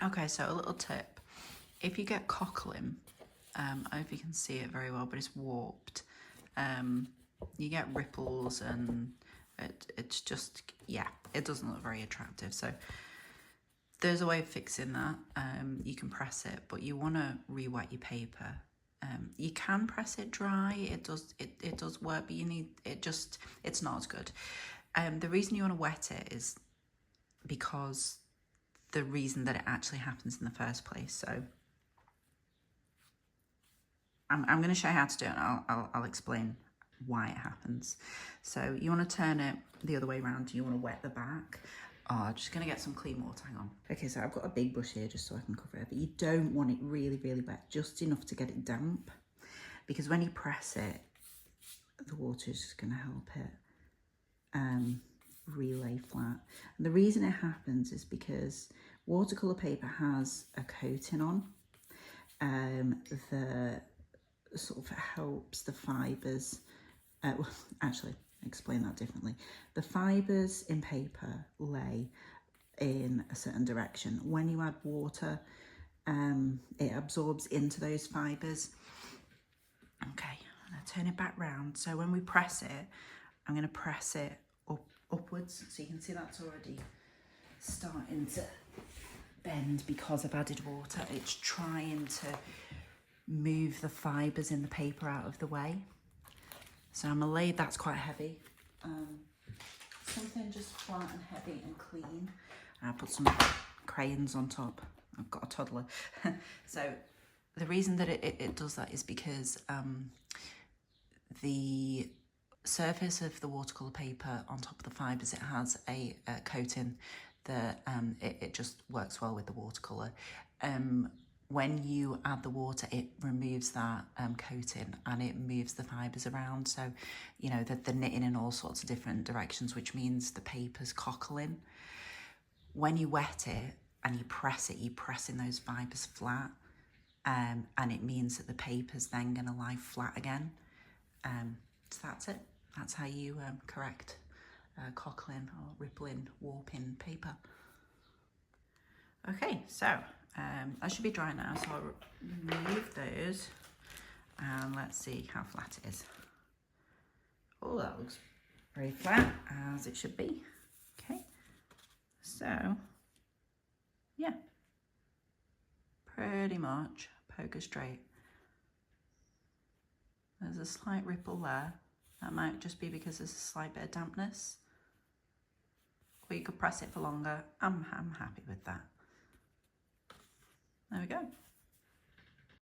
Okay, so a little tip. If you get cockling, I don't know if you can see it very well, but it's warped. You get ripples and it's just, yeah, it doesn't look very attractive. So there's a way of fixing that. You can press it, but you want to re-wet your paper. You can press it dry. It does work, but you need it's not as good. The reason you want to wet it is because the reason that it actually happens in the first place. So I'm going to show you how to do it, and I'll explain why it happens. So you want to turn it the other way around. You want to wet the back. Oh, I'm just going to get some clean water, hang on. Okay, so I've got a big brush here just so I can cover it, but you don't want it really, really wet, just enough to get it damp, because when you press it, the water is just going to help it relay flat. And the reason it happens is because watercolour paper has a coating on that sort of helps the fibres, well, actually, explain that differently. The fibres in paper lay in a certain direction. When you add water, it absorbs into those fibres. Okay, I'm going to turn it back round. So when we press it, I'm going to press it upwards. So you can see that's already starting to bend because I've added water. It's trying to move the fibres in the paper out of the way. So I'm going to lay, that's quite heavy. Something just flat and heavy and clean. I'll put some crayons on top. I've got a toddler. So the reason that it does that is because the surface of the watercolour paper on top of the fibres, it has a coating that it just works well with the watercolour. When you add the water, it removes that coating and it moves the fibres around. So, you know, they're knitting in all sorts of different directions, which means the paper's cockling. When you wet it and you press it, you're pressing those fibres flat, and it means that the paper's then going to lie flat again. So that's it. That's how you correct cockling or rippling, warping paper. Okay, so that should be dry now, so I'll remove those and let's see how flat it is. Oh, that looks very flat, as it should be. Okay, so yeah, pretty much poker straight. There's a slight ripple there. That might just be because there's a slight bit of dampness. Or you could press it for longer. I'm happy with that. There we go.